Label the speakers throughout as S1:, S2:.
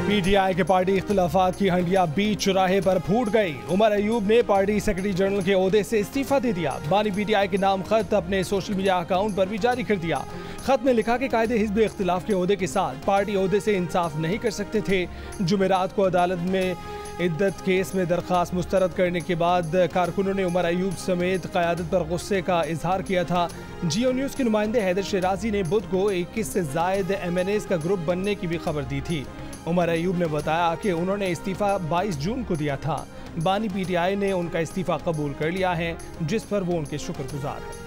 S1: PTI के party इख्तिलाफात की हंडिया बीच चौराहे पर फूट गई। उमर अयूब ने पार्टी सेक्रेटरी जनरल के ओहदे से इस्तीफा दे दिया। बानी पीटीआई के नाम खत अपने सोशल मीडिया अकाउंट पर भी जारी कर दिया। खत में लिखा कि कायदे हिज़्ब इख्तिलाफ के ओहदे के साथ पार्टी ओहदे से इंसाफ नहीं कर सकते थे। जुमेरात को अदालत में इद्दत केस में दरख्वास्त मुस्तरद करने के बाद कारकुनों ने उमर अयूब समेत क़यादत पर गुस्से का इजहार किया था। जियो न्यूज़ के नुमाइंदे हैदर शिराजी ने बुध को 21 से ज़ायद MNAs का ग्रुप बनने की भी खबर दी थी। उमर अयूब ने बताया कि उन्होंने इस्तीफा 22 जून को दिया था। बानी पीटीआई ने उनका इस्तीफा कबूल कर लिया है, जिस पर वो उनके शुक्रगुजार हैं।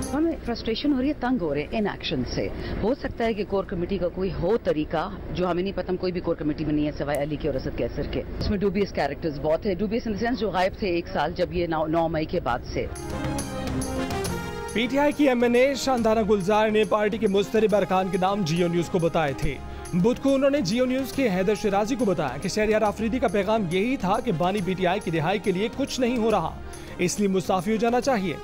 S2: हमें फ्रस्ट्रेशन हो रही है, तंग हो रहे हैं इन एक्शन से। हो सकता है कि कोर कमेटी का कोई हो तरीका जो हमें नहीं पता, हम कोई भी कोर कमेटी में नहीं है सिवाय अली के और असद कैसर के। इसमें डूबियस कैरेक्टर्स बहुत है, डूबियस इन द सेंस जो गायब थे 1 साल जब ये 9 मई के बाद से।
S1: पीटीआई की MNA शानदाना गुलजार ने पार्टी के मुस्तरिब अरकान के नाम जियो न्यूज़ को बताए थे। बुध को उन्होंने जियो न्यूज़ के हैदर शिराजी को बताया कि शहरियार आफरीदी का पैगाम यही था कि बानी पीटीआई की रिहाई के लिए कुछ नहीं हो रहा, इसलिए मुस्ताफी हो जाना चाहिए।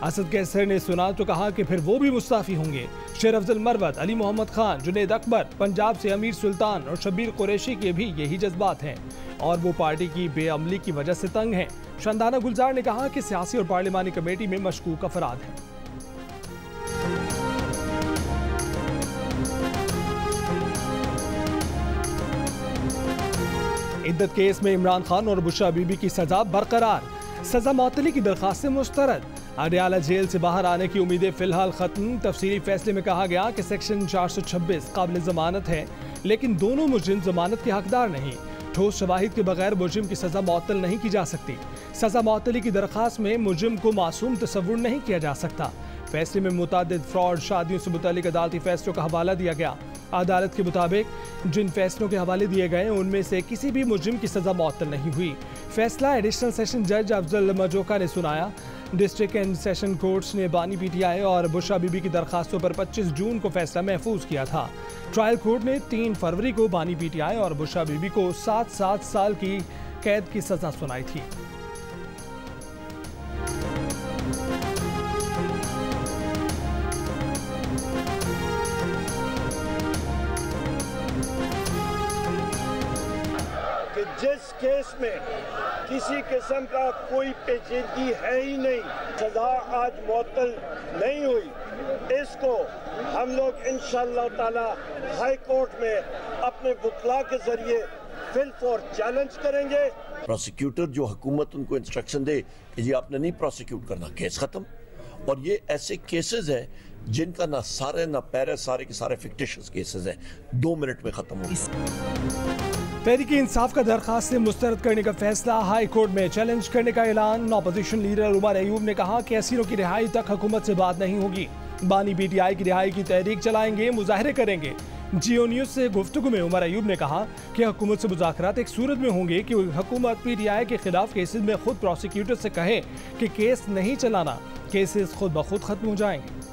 S1: असद कैसर ने सुना तो कहा कि फिर वो भी मुस्ताफी होंगे। शेर अफजल मरवत, अली मोहम्मद खान, जुनेद अकबर, पंजाब से अमीर सुल्तान और शब्बीर कुरैशी के भी यही जज्बात हैं और वो पार्टी की बेअमली की वजह से तंग हैं। शानदाना गुलजार ने कहा कि सियासी और पार्लिमानी कमेटी में मशकूक अफराद हैं। इद्दत केस में इमरान खान और बुशरा बीबी की सजा बरकरार। सजा मअतली की दरखास्त से मुस्तरद। अडयाला जेल से बाहर आने की उम्मीदें फिलहाल खत्म। तफसीली फैसले में कहा गया कि सेक्शन 426 काबिल जमानत है, लेकिन दोनों मुजरिम जमानत के हकदार नहीं। ठोस शवाहिद के बगैर मुजरिम की सजा मुअत्तल नहीं की जा सकती। सजा मुअत्तली की दरखास्त में मुजरिम को मासूम तस्वुर नहीं किया जा सकता। फैसले में मुतादिद फ्रॉड, शादियों से मुतालिक अदालती फैसलों का हवाला दिया गया। अदालत के मुताबिक जिन फैसलों के हवाले दिए गए उनमें से किसी भी मुजरिम की सजा मुअत्तल नहीं हुई। फैसला एडिशनल सेशन जज अफजल मजोका ने सुनाया। डिस्ट्रिक्ट एंड सेशन कोर्ट्स ने बानी पीटीआई और बुशरा बीबी की दरखास्तों पर 25 जून को फैसला महफूज किया था। ट्रायल कोर्ट ने 3 फरवरी को बानी पीटीआई और बुशरा बीबी को 7 साल की कैद की सजा सुनाई थी।
S3: जिस केस में किसी किस्म का कोई पेचीदगी है ही नहीं, सजा आज मुअत्तल नहीं हुई, इसको हम लोग इंशाअल्लाह ताला हाई कोर्ट में अपने वकला के जरिए फिलफोर चैलेंज करेंगे।
S4: प्रोसिक्यूटर जो हुकूमत उनको इंस्ट्रक्शन दे कि जी आपने नहीं प्रोसिक्यूट करना, केस खत्म। और ये ऐसे केसेस हैं जिनका ना सारे ना पैरे, सारे के सारे फिक्टिशियस केसेस हैं, 2 मिनट में खत्म हो।
S1: तहरीक इंसाफ का दरखास्त से मुस्तरद करने का फैसला हाई कोर्ट में चैलेंज करने का ऐलान। अपोजिशन लीडर उमर अयूब ने कहा कि असीरों की रिहाई तक हुकूमत से बात नहीं होगी। बानी पीटीआई की रिहाई की तहरीक चलाएंगे, मुजाहरे करेंगे। जियो न्यूज़ से गुफ्तगू में उमर अयूब ने कहा कि हुकूमत से मुज़ाकरात एक सूरत में होंगे कि हुकूमत पीटीआई के खिलाफ केसेस में खुद प्रोसिक्यूटर से कहे कि केस नहीं चलाना, केसेस खुद ब खुद खत्म हो जाएंगे।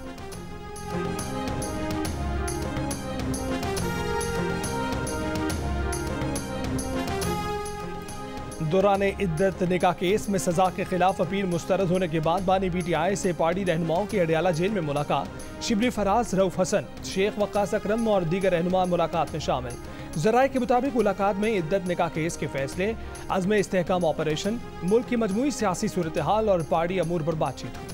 S1: दौरान इद्दत निकाह केस में सजा के खिलाफ अपील मुस्तरद होने के बाद बानी पीटीआई से पार्टी रहनुमाओं की अडयाला जेल में मुलाकात। शिबली फराज, रऊफ हसन, शेख वक्कास अकरम और दीगर रहनुमा मुलाकात में शामिल। जराये के मुताबिक मुलाकात में इद्दत निकाह केस के फैसले, अज़्म इस्तेहकाम ऑपरेशन, मुल्क की मजमूई सियासी सूरत हाल और पार्टी अमूर पर बातचीत हुई।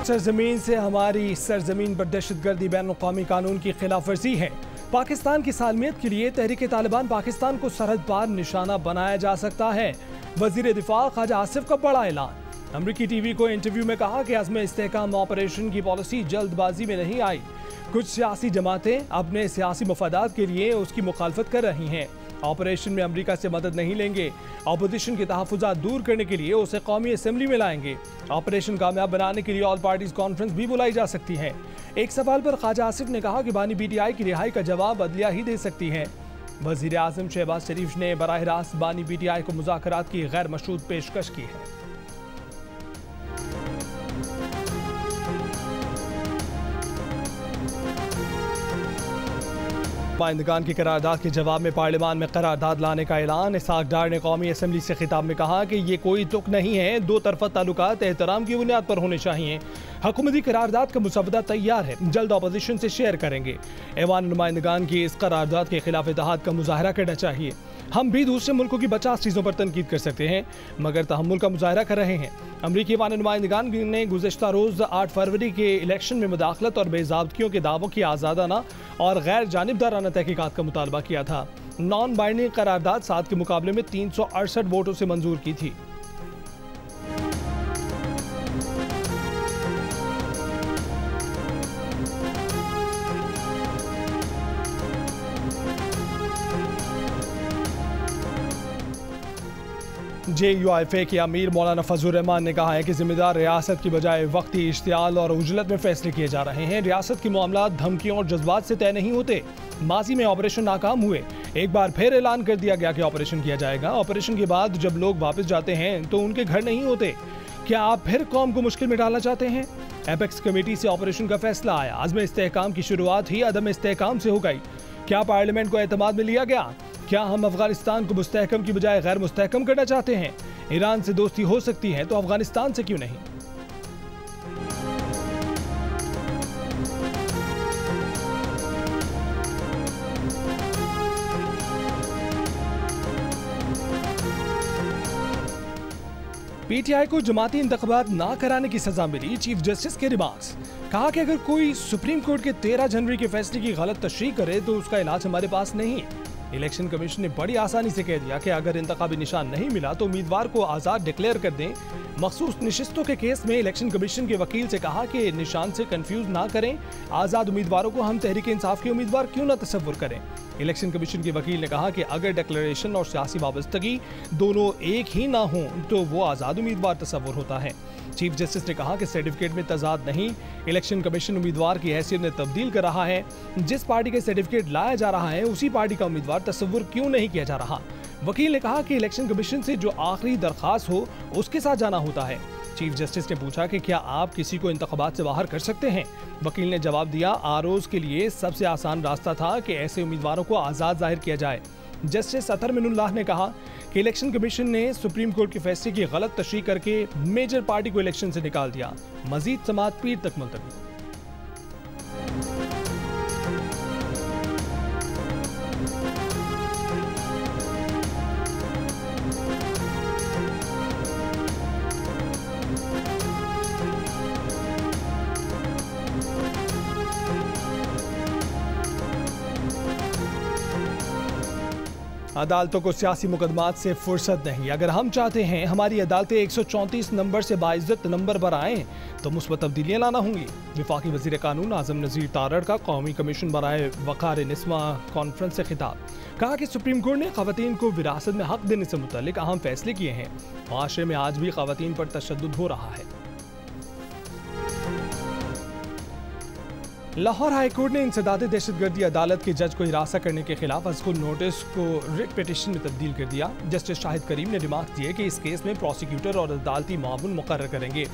S1: सरजमीन से हमारी सरजमीन पर दहशतगर्दी बैनुल-अक़वामी कानून की खिलाफ वर्जी है। पाकिस्तान की सालमियत के लिए तहरीक तालिबान पाकिस्तान को सरहद पार निशाना बनाया जा सकता है। वज़ीर दिफा ख्वाजा आसिफ का बड़ा ऐलान। अमरीकी टीवी को इंटरव्यू में कहा कि अज़्म इस्तेहकाम ऑपरेशन की पॉलिसी जल्दबाजी में नहीं आई। कुछ सियासी जमातें अपने सियासी मफादात के लिए उसकी मुखालफत कर रही हैं। ऑपरेशन में अमेरिका से मदद नहीं लेंगे। अपोजिशन के तहफ़्फ़ुज़ात दूर करने के लिए उसे कौमी असम्बली में लाएंगे। ऑपरेशन कामयाब बनाने के लिए ऑल पार्टीज कॉन्फ्रेंस भी बुलाई जा सकती है। एक सवाल पर ख्वाजा आसिफ ने कहा कि बानी पीटीआई की रिहाई का जवाब अदलिया ही दे सकती है। वज़ीर आज़म शहबाज शरीफ ने बराह रास्त बानी पीटीआई को मुज़ाकरात की गैर मशरूत पेशकश की है। नुमाइंदगान की करारदाद के जवाब में पार्लियामान में करारदाद लाने का ऐलान। इसहाक डार ने कौमी असम्बली से खिताब में कहा कि ये कोई तुक नहीं है, दो तरफा ताल्लुकात एहतराम की बुनियाद पर होने चाहिए। हुकूमती करारदाद का मुसवदा तैयार है, जल्द अपोजिशन से शेयर करेंगे। ऐवान नुमाइंदगान की इस करारदाद के खिलाफ इत्तेहाद का मुजाहरा करना चाहिए। हम भी दूसरे मुल्कों की 50 चीज़ों पर तनकीद कर सकते हैं, मगर तहम्मुल का मुजाहरा कर रहे हैं। अमरीकी ऐवान नुमाइंदगान ने गुज़श्ता रोज़ 8 फरवरी के इलेक्शन में मुदाखलत और बेज़ाब्तियों के दावों की आज़ादाना और गैर जानिबदाराना तहकीकात का मुतालबा किया था। नॉन बाइंडिंग करारदाद 7 के मुकाबले में 368 वोटों से मंजूर की थी। JUIFA के अमीर मौलाना फजलुर रहमान ने कहा है कि जिम्मेदार रियासत की बजाय वक्ती इश्तियाल और उजलत में फैसले किए जा रहे हैं। रियासत के मामला धमकियों और जज्बात से तय नहीं होते। माजी में ऑपरेशन नाकाम हुए, एक बार फिर ऐलान कर दिया गया कि ऑपरेशन किया जाएगा। ऑपरेशन के बाद जब लोग वापस जाते हैं तो उनके घर नहीं होते। क्या आप फिर कौम को मुश्किल में डालना चाहते हैं? एपेक्स कमेटी से ऑपरेशन का फैसला आया। अज़्म इस्तेहकाम की शुरुआत ही अदम इस्तेहकाम से हो गई। क्या पार्लियामेंट को एतमाद में लिया गया? क्या हम अफगानिस्तान को मुस्तहकम की बजाय गैर मुस्तहकम करना चाहते हैं? ईरान से दोस्ती हो सकती है तो अफगानिस्तान से क्यों नहीं? PTI को जमाती इंतखाबात ना कराने की सजा मिली। चीफ जस्टिस के रिमार्क्स। कहा कि अगर कोई सुप्रीम कोर्ट के 13 जनवरी के फैसले की गलत तशरीह करे तो उसका इलाज हमारे पास नहीं। इलेक्शन कमीशन ने बड़ी आसानी से कह दिया कि अगर इंतखाबी निशान नहीं मिला तो उम्मीदवार को आज़ाद डिक्लेयर कर दें। मखसूस नशिस्तों के केस में इलेक्शन कमीशन के वकील से कहा कि निशान से कंफ्यूज ना करें। आज़ाद उम्मीदवारों को हम तहरीक इंसाफ के उम्मीदवार क्यों ना तस्वुर करें। इलेक्शन कमीशन के वकील ने कहा कि अगर डिक्लेरेशन और सियासी वाबस्तगी दोनों एक ही ना हो तो वो आज़ाद उम्मीदवार तस्वुर होता है। चीफ जस्टिस ने कहा कि सर्टिफिकेट में तजाद नहीं, इलेक्शन कमीशन उम्मीदवार की हैसियत में तब्दील कर रहा है। जिस पार्टी के सर्टिफिकेट लाया जा रहा है उसी पार्टी का उम्मीदवार तस्वुर क्यों नहीं किया जा रहा। वकील ने कहा कि इलेक्शन कमीशन से जो आखिरी दरखास्त हो उसके साथ जाना होता है। चीफ जस्टिस ने पूछा कि क्या आप किसी को इंतखाबात से बाहर कर सकते हैं। वकील ने जवाब दिया, आरओज के लिए सबसे आसान रास्ता था कि ऐसे उम्मीदवारों को आज़ाद जाहिर किया जाए। जस्टिस अतर मिनुल्लाह ने कहा कि इलेक्शन कमीशन ने सुप्रीम कोर्ट के फैसले की गलत तशरीह करके मेजर पार्टी को इलेक्शन से निकाल दिया। मजीद समाअत पीर तक मुलतवी। अदालतों को सियासी मुकदमात से फुर्सत नहीं। अगर हम चाहते हैं हमारी अदालतें 134 नंबर से बाइज्जत नंबर पर आएँ तो मुस्बत तब्दीलियाँ लाना होंगी। वफाकी वज़ीर कानून आज़म नज़ीर तारड़ का कौमी कमीशन बराए वक़ार निस्वा कॉन्फ्रेंस से खिताब। कहा कि सुप्रीम कोर्ट ने ख़वातीन को विरासत में हक देने से मुतल्लिक अहम फैसले किए हैं। माशरे में आज भी ख़वातीन पर तशद्दुद हो रहा है। लाहौर हाई कोर्ट ने इंसदाद दहशतगर्दी अदालत के जज को हिरासत करने के खिलाफ अस्कुल नोटिस को रिट पिटिशन में तब्दील कर दिया। जस्टिस शाहिद करीम ने रिमार्क दिए कि इस केस में प्रोसिक्यूटर और अदालती मामून मुकर्रर करेंगे।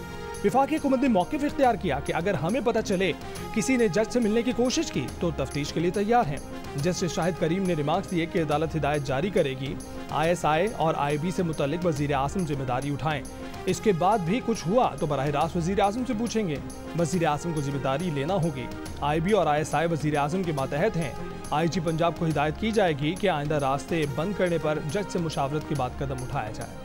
S1: विफाकी हुकूमत ने मौक़िफ़ इख्तियार किया कि अगर हमें पता चले किसी ने जज से मिलने की कोशिश की तो तफ्तीश के लिए तैयार हैं। जस्टिस शाहिद करीम ने रिमार्क दिए कि अदालत हिदायत जारी करेगी ISI और IB से मुतल्लिक वज़ीर आज़म जिम्मेदारी उठाएं। इसके बाद भी कुछ हुआ तो बराह रास्त वज़ीर आज़म से पूछेंगे। वज़ीर आज़म को जिम्मेदारी लेना होगी। IB और ISI वज़ीर आज़म के मातहत हैं। IG पंजाब को हिदायत की जाएगी कि आइंदा रास्ते बंद करने पर जज से मुशावरत के बाद कदम उठाया जाए।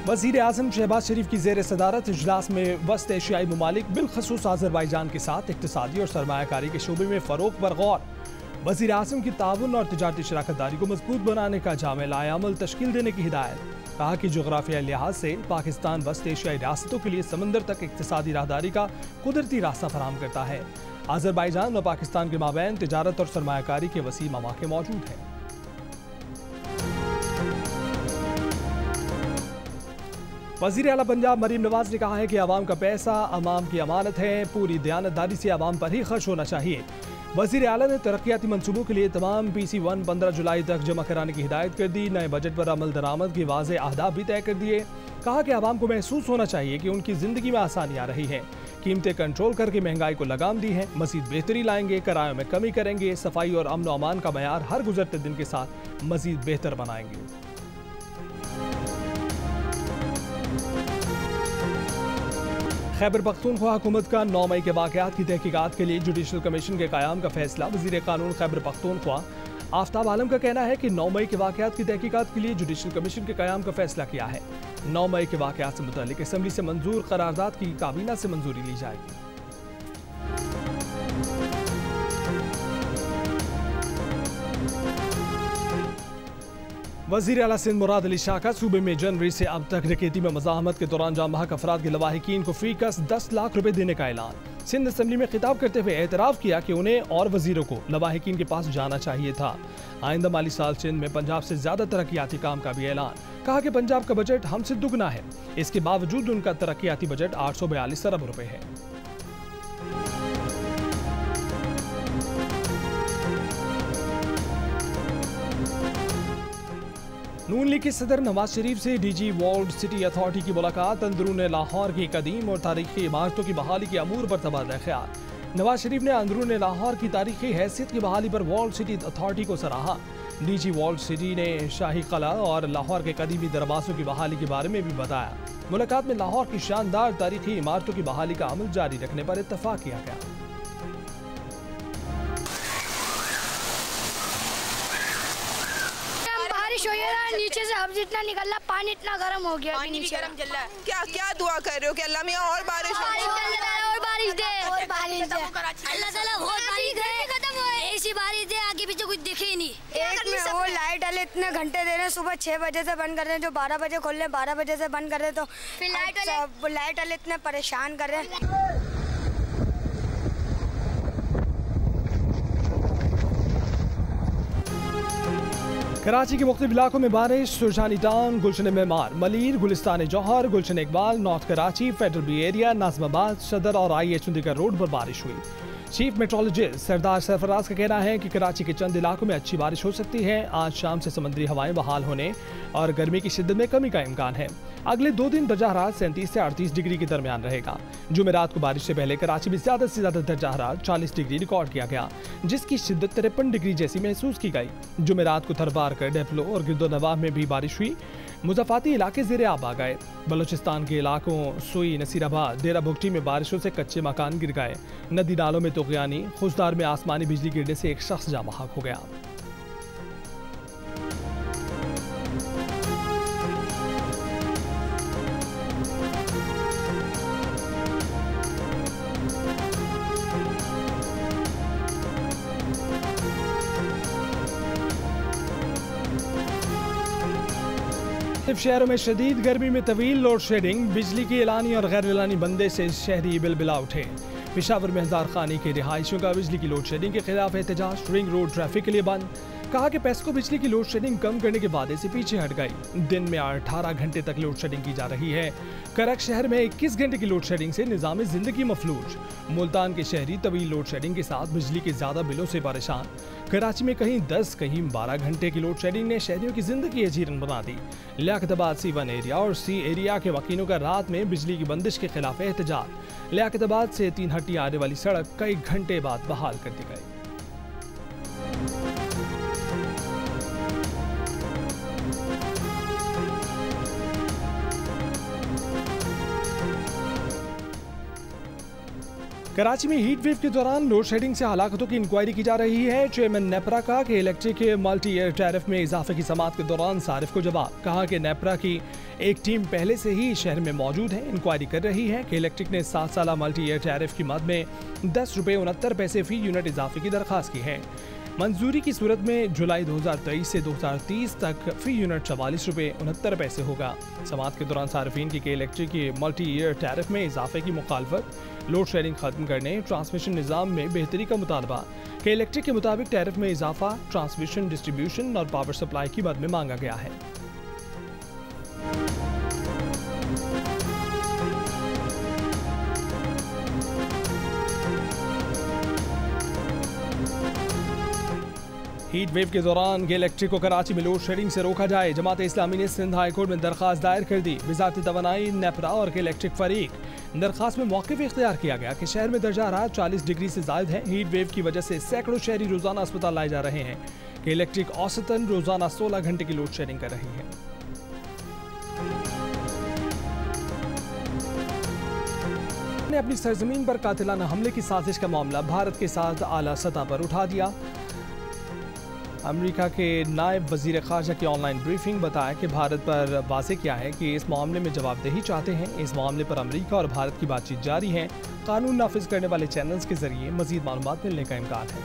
S1: वज़ीर आज़म शहबाज शरीफ की ज़ेर सदारत इजलास में वस्त एशियाई ममालिक बिलखसूस आज़रबाईजान के साथ इक़्तिसादी और सरमायाकारी के शोबे में फ़रोग़ पर गौर। वज़ीर आज़म की ताउन और तिजारती शराकतदारी को मजबूत बनाने का जामे अमल तश्कील देने की हिदायत। कहा कि जोग्राफियाई लिहाज से पाकिस्तान वस्त एशियाई रियासतों के लिए समंदर तक इक़्तिसादी राहदारी का कुदरती रास्ता फराहम करता है। आज़रबाईजान और पाकिस्तान के माबैन तिजारत और सरमायाकारी के वसी मौक़े मौजूद हैं। वज़ीर आला पंजाब मरीम नवाज ने कहा है कि आवाम का पैसा अवाम की अमानत है, पूरी दयानतदारी से आवाम पर ही खर्च होना चाहिए। वजीर आला ने तरक्याती मंसूबों के लिए तमाम PC1 15 जुलाई तक जमा कराने की हिदायत कर दी। नए बजट पर अमल दरामद के वाज़े अहदाफ भी तय कर दिए। कहा कि आवाम को महसूस होना चाहिए कि उनकी जिंदगी में आसानी आ रही है। कीमतें कंट्रोल करके महंगाई को लगाम दी है। मजीद बेहतरी लाएंगे, किरायों में कमी करेंगे, सफाई और अमन और अमान का मयार हर गुजरते दिन के साथ मजीद बेहतर बनाएंगे। खैबर पख्तूनख्वा हुकूमत का 9 मई के वाक़यात की तहकीकात के लिए जुडिशल कमीशन के क़याम का फैसला। वज़ीर क़ानून खैबर पख्तूनख्वा आफ्ताब आलम का कहना है कि 9 मई के वाक़यात की तहकीकात के लिए जुडिशल कमीशन के क़याम का फैसला किया है। 9 मई के वाक़यात से मुताल्लिक़ असम्बली से मंजूर करारदाद की काबीना से मंजूरी ली जाएगी। वज़ीर आला सिंध मुराद अली शाह का सूबे में जनवरी से अब तक डकैती में मज़ाहमत के दौरान जाम बहक अफराद के लवाहिकीन को फी कस 10 लाख रुपए देने का ऐलान। सिंध असम्बली में खिताब करते हुए एतराफ़ किया कि उन्हें और वज़ीरों को लवाहिकीन के पास जाना चाहिए था। आइंदा माली साल सिंध में पंजाब से ज़्यादा तरक्याती काम का भी ऐलान। कहा कि पंजाब का बजट हमसे दुगना है, इसके बावजूद उनका तरक्याती बजट 842 अरब रुपए है। नून लीग के सदर नवाज शरीफ से डीजी वर्ल्ड सिटी अथॉरिटी की मुलाकात। अंदरून लाहौर की कदीम और तारीखी इमारतों की बहाली के अमूर पर तबादला ख्याल। नवाज शरीफ ने अंदरून लाहौर की तारीखी हैसियत की बहाली पर वर्ल्ड सिटी अथॉरिटी को सराहा। डीजी वर्ल्ड सिटी ने शाही कला और लाहौर के कदीमी दरवाज़ों की बहाली के बारे में भी बताया। मुलाकात में लाहौर की शानदार तारीखी इमारतों की बहाली का अमल जारी रखने पर इत्तफाक किया गया।
S5: नीचे से अब जितना निकल रहा पानी इतना गर्म हो गया, पानी नीचे गर्म चल रहा है। क्या क्या दुआ कर रहे हो कि अल्लाह मियां और बारिश दे, और बारिश दे, और बारिश दे, अल्लाह ताला बहुत बारिश दे, खत्म हो ऐसी बारिश दे आगे पीछे कुछ दिखे ही नहीं। एक में वो लाइट वाले इतने घंटे दे रहे हैं, सुबह 6 बजे से बंद कर रहे हैं, जो 12 बजे खोल रहे हैं 12 बजे से बंद कर रहे हैं, तो फिर लाइट वाले इतने परेशान कर रहे हैं।
S1: कराची के मुख्तलिफ इलाकों में बारिश। Surjani town, Gulshan Maymar, Malir, Gulistan Jauhar, Gulshan Iqbal, north Karachi, federal B area, Nazimabad, Saddar और IH चंडीगढ़ रोड पर बारिश हुई। चीफ मेट्रोलॉजिस्ट सरदार सरफराज का कहना है कि कराची के चंद इलाकों में अच्छी बारिश हो सकती है। आज शाम से समुद्री हवाएं बहाल होने और गर्मी की शिद्दत में कमी का इम्कान है। अगले 2 दिन दर्जा हरारत 37 से 38 डिग्री के दरमियान रहेगा। जुमेरात को बारिश से पहले कराची में ज्यादा से ज्यादा दर्जा हरारत 40 डिग्री रिकॉर्ड किया गया, जिसकी शिद्दत 53 डिग्री जैसी महसूस की गई। जुमेरात को थरबार कर डेपलो और गिरदोनवाब में भी बारिश हुई। मुज़ाफ़ाती इलाके ज़ेरे आब आ गए। बलूचिस्तान के इलाकों सुई, नसीराबाद, डेरा बुगटी में बारिशों से कच्चे मकान गिर गए। नदी नालों में तुग़यानी, खुशदार में आसमानी बिजली गिरने से एक शख्स जाँ बहक हो गया। शहरों में शदीद गर्मी में तवील लोड शेडिंग, बिजली की एलानी और गैर एलानी बंदे से शहरी बिलबिला उठे। पेशावर में हजार खानी के रिहायशियों का बिजली की लोड शेडिंग के खिलाफ एहतजाज। रिंग रोड ट्रैफिक के लिए बंद। कहा कि पेस्को बिजली की लोड शेडिंग कम करने के वादे से पीछे हट गई। दिन में 18 घंटे तक लोड शेडिंग की जा रही है। करक शहर में 21 घंटे की लोड शेडिंग से निज़ाम जिंदगी मफलूज। मुल्तान के शहरी तवील लोड शेडिंग के साथ बिजली के ज्यादा बिलों से परेशान। कराची में कहीं 10 कहीं 12 घंटे की लोड शेडिंग ने शहरियों की जिंदगी अजीरन बना दी। लियाकताबाद C1 एरिया और C एरिया के वकीलों का रात में बिजली की बंदिश के खिलाफ एहतजाज। लियाकताबाद से 3 हट्टी आने वाली सड़क कई घंटे बाद बहाल कर दी गई। कराची में हीट वेव के दौरान लोड शेडिंग से हलाकतों की इंक्वायरी की जा रही है। चेयरमैन नेपरा का कि इलेक्ट्रिक के मल्टी ईयर टैरिफ में इजाफे की समाअत के दौरान सारिफ को जवाब। कहा कि नेपरा की एक टीम पहले से ही शहर में मौजूद है, इंक्वायरी कर रही है कि इलेक्ट्रिक ने 7 साला मल्टी ईयर टैरिफ की मद में 10 रुपये 69 पैसे फी यूनिट इजाफे की दरख्वास्त की है। मंजूरी की सूरत में जुलाई 2023 से 2030 तक फी यूनिट 44 रुपये 69 पैसे होगा। समाअत के दौरान सार्फिन की इलेक्ट्रिक के मल्टी ईयर टैरिफ में इजाफे की मुखालफत, लोड शेडिंग खत्म करने, ट्रांसमिशन निज़ाम में बेहतरी का मुतालबा कि इलेक्ट्रिक के मुताबिक टैरिफ में इजाफा ट्रांसमिशन, डिस्ट्रीब्यूशन और पावर सप्लाई की मद में मांगा गया है। हीट वेव के दौरान इलेक्ट्रिक को कराची में लोड शेडिंग से रोका जाए। जमात इस्लामी ने सिंध हाई कोर्ट में दरखास्त दायर कर दी। वजारत तवानाई, नेपरा और इलेक्ट्रिक फरीक दरखास्त में मौक़िफ़ इख्तियार किया गया कि शहर में दर्जा हरारत 40 डिग्री से ज़ायद है। हीट वेव की वजह से सैकड़ों शहरी रोजाना अस्पताल लाए जा रहे हैं कि इलेक्ट्रिक औसतन रोजाना 16 घंटे की लोड शेडिंग कर रही है। ने अपनी सरजमीन पर कातिलाना हमले की साजिश का मामला भारत के साथ आला सतह पर उठा दिया। अमेरिका के नायब वजीर ख़ारजा की ऑनलाइन ब्रीफिंग बताया कि भारत पर वाज़ेह किया है कि इस मामले में जवाबदेही चाहते हैं। इस मामले पर अमेरिका और भारत की बातचीत जारी है। कानून नाफिज करने वाले चैनल्स के जरिए मजीद मालूमात मिलने का इम्कान है।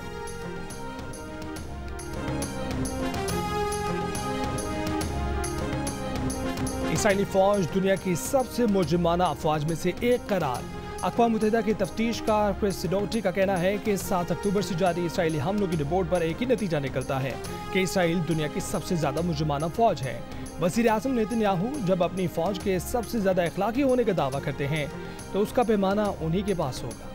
S1: इसराइली फौज दुनिया की सबसे मुजरिमाना अफवाज में से एक करार। अक़वाम मुत्तहिदा के तफ्तीशकार क्रिस सिडोटी का कहना है कि 7 अक्टूबर से जारी इसराइली हमलों की रिपोर्ट पर एक ही नतीजा निकलता है कि इसराइल दुनिया की सबसे ज़्यादा मुजरिमाना फौज है। वज़ीर आज़म नेतन्याहू जब अपनी फौज के सबसे ज़्यादा अखलाकी होने का दावा करते हैं तो उसका पैमाना उन्हीं के पास होगा।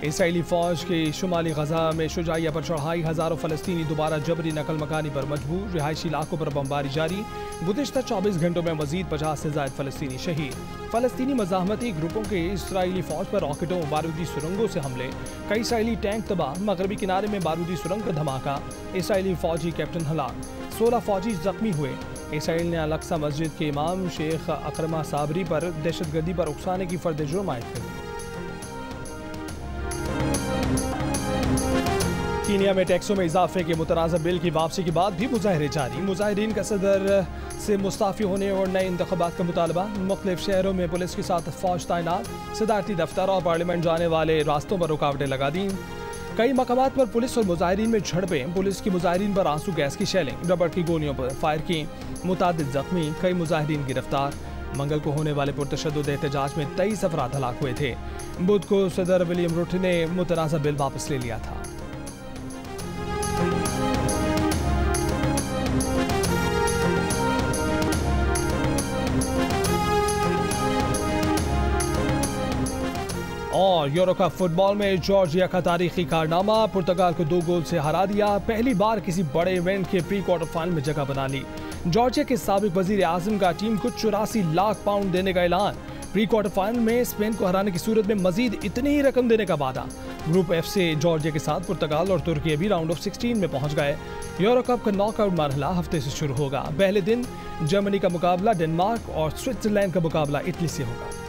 S1: इसराइली फौज की शुमाली गजा में शुजाइया पर चढ़ाई। हज़ारों फ़लस्तीनी दोबारा जबरी नकल मकानी पर मजबूर। रिहायशी इलाकों पर बमबारी जारी। गुज़िश्ता 24 घंटों में मज़ीद 50 से ज़ायद फ़लस्तीनी शहीद। फ़लस्तीनी मज़ाहमती ग्रुपों के इसराइली फ़ौज पर रॉकेटों बारूदी सुरंगों से हमले। कई इसराइली टैंक तबाह। मगरबी किनारे में बारूदी सुरंग का धमाका। इसराइली फ़ौजी कैप्टन हलाक। 16 फ़ौजी जख्मी हुए। इसराइल ने अल-अक्सा मस्जिद के इमाम शेख अकरमा साबरी पर दहशतगर्दी पर उकसाने की फर्द जुर्म आयद कर दी। कीनिया में टैक्सों में इजाफे के मुतनाज़ा बिल की वापसी के बाद भी मुजाहरे जारी। मुजाहिरीन का सदर से मुस्ताफ़ी होने और नए इंतख़ाबात का मुतालबा। मुख्तलिफ शहरों में पुलिस के साथ फौज तैनात। सदारती दफ्तर और पार्लियामेंट जाने वाले रास्तों पर रुकावटें लगा दी। कई मकामात पर पुलिस और मुजाहिरीन में झड़पें। पुलिस की मुजाहिरीन पर आंसू गैस की शेलिंग, रबड़ की गोलियों पर फायर की। मुतादिद जख्मी, कई मुजाहिरीन गिरफ्तार। मंगल को होने वाले पुरतशद्दुद एहतजाज में 23 अफराद हलाक हुए थे। बुध को सदर विलियम रूटो ने मुतनाज़ा बिल वापस ले लिया था। और यूरो कप फुटबॉल में जॉर्जिया का तारीखी कारनामा। पुर्तगाल को 2 गोल से हरा दिया। पहली बार किसी बड़े इवेंट के प्री क्वार्टर फाइनल में जगह बना ली। जॉर्जिया के साबिक वजीर आजम का टीम को 84 लाख पाउंड देने का ऐलान। प्री क्वार्टर फाइनल में स्पेन को हराने की सूरत में मजीद इतनी ही रकम देने का वादा। ग्रुप एफ से जॉर्जिया के साथ पुर्तगाल और तुर्की भी राउंड ऑफ 16 में पहुंच गए। यूरो कप का नॉकआउट मरहला हफ्ते से शुरू होगा। पहले दिन जर्मनी का मुकाबला डेनमार्क और स्विट्जरलैंड का मुकाबला इटली से होगा।